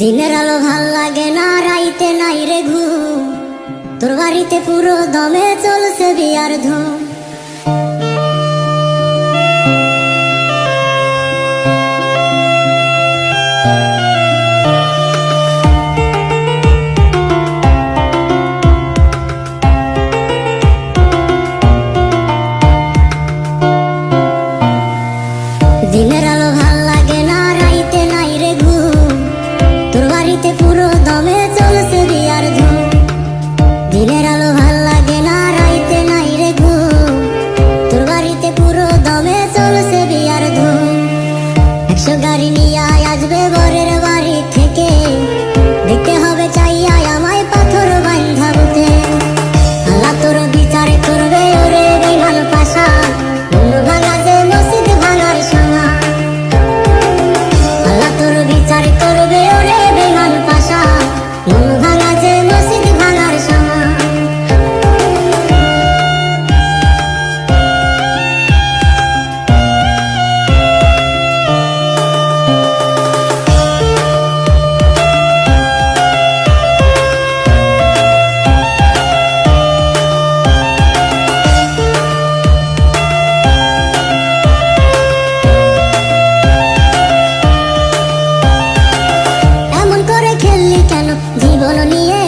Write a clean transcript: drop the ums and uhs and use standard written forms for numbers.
দিনের আলো ভাল লাগে না, রাইতে নাই রে ঘুম। তোর বাড়িতে পুরো দমে চলছে বিয়ার ধুম। দিনের আলো ভাল লাগে না, রাইতে নাই রে ঘুম। তোর বাড়িতে পুরো দমে চলছে বিয়ার ধুম। দিনের আলো ভাল লাগে না, রাইতে নাই রে ঘুম। তোর বাড়িতে পুরো দমে চলছে বিয়ার ধুম। 100 গাড়ি নিয়ে আসবে বরের বাড়ি থেকে, দেখতে হবে চাইয়া আমায় পাথর বান্ধা বুতে। আল্লাহ তোর বিচার করবে ওরে বেঈমান পাশা, মন ভাঙা যে মসজিদ ভাঙার সময়। আল্লাহ তোর বিচার করবে ওরে বেঈমান পাশা, মন ভাঙা যে মসজিদ ভাঙার সময়। জীবন নিয়ে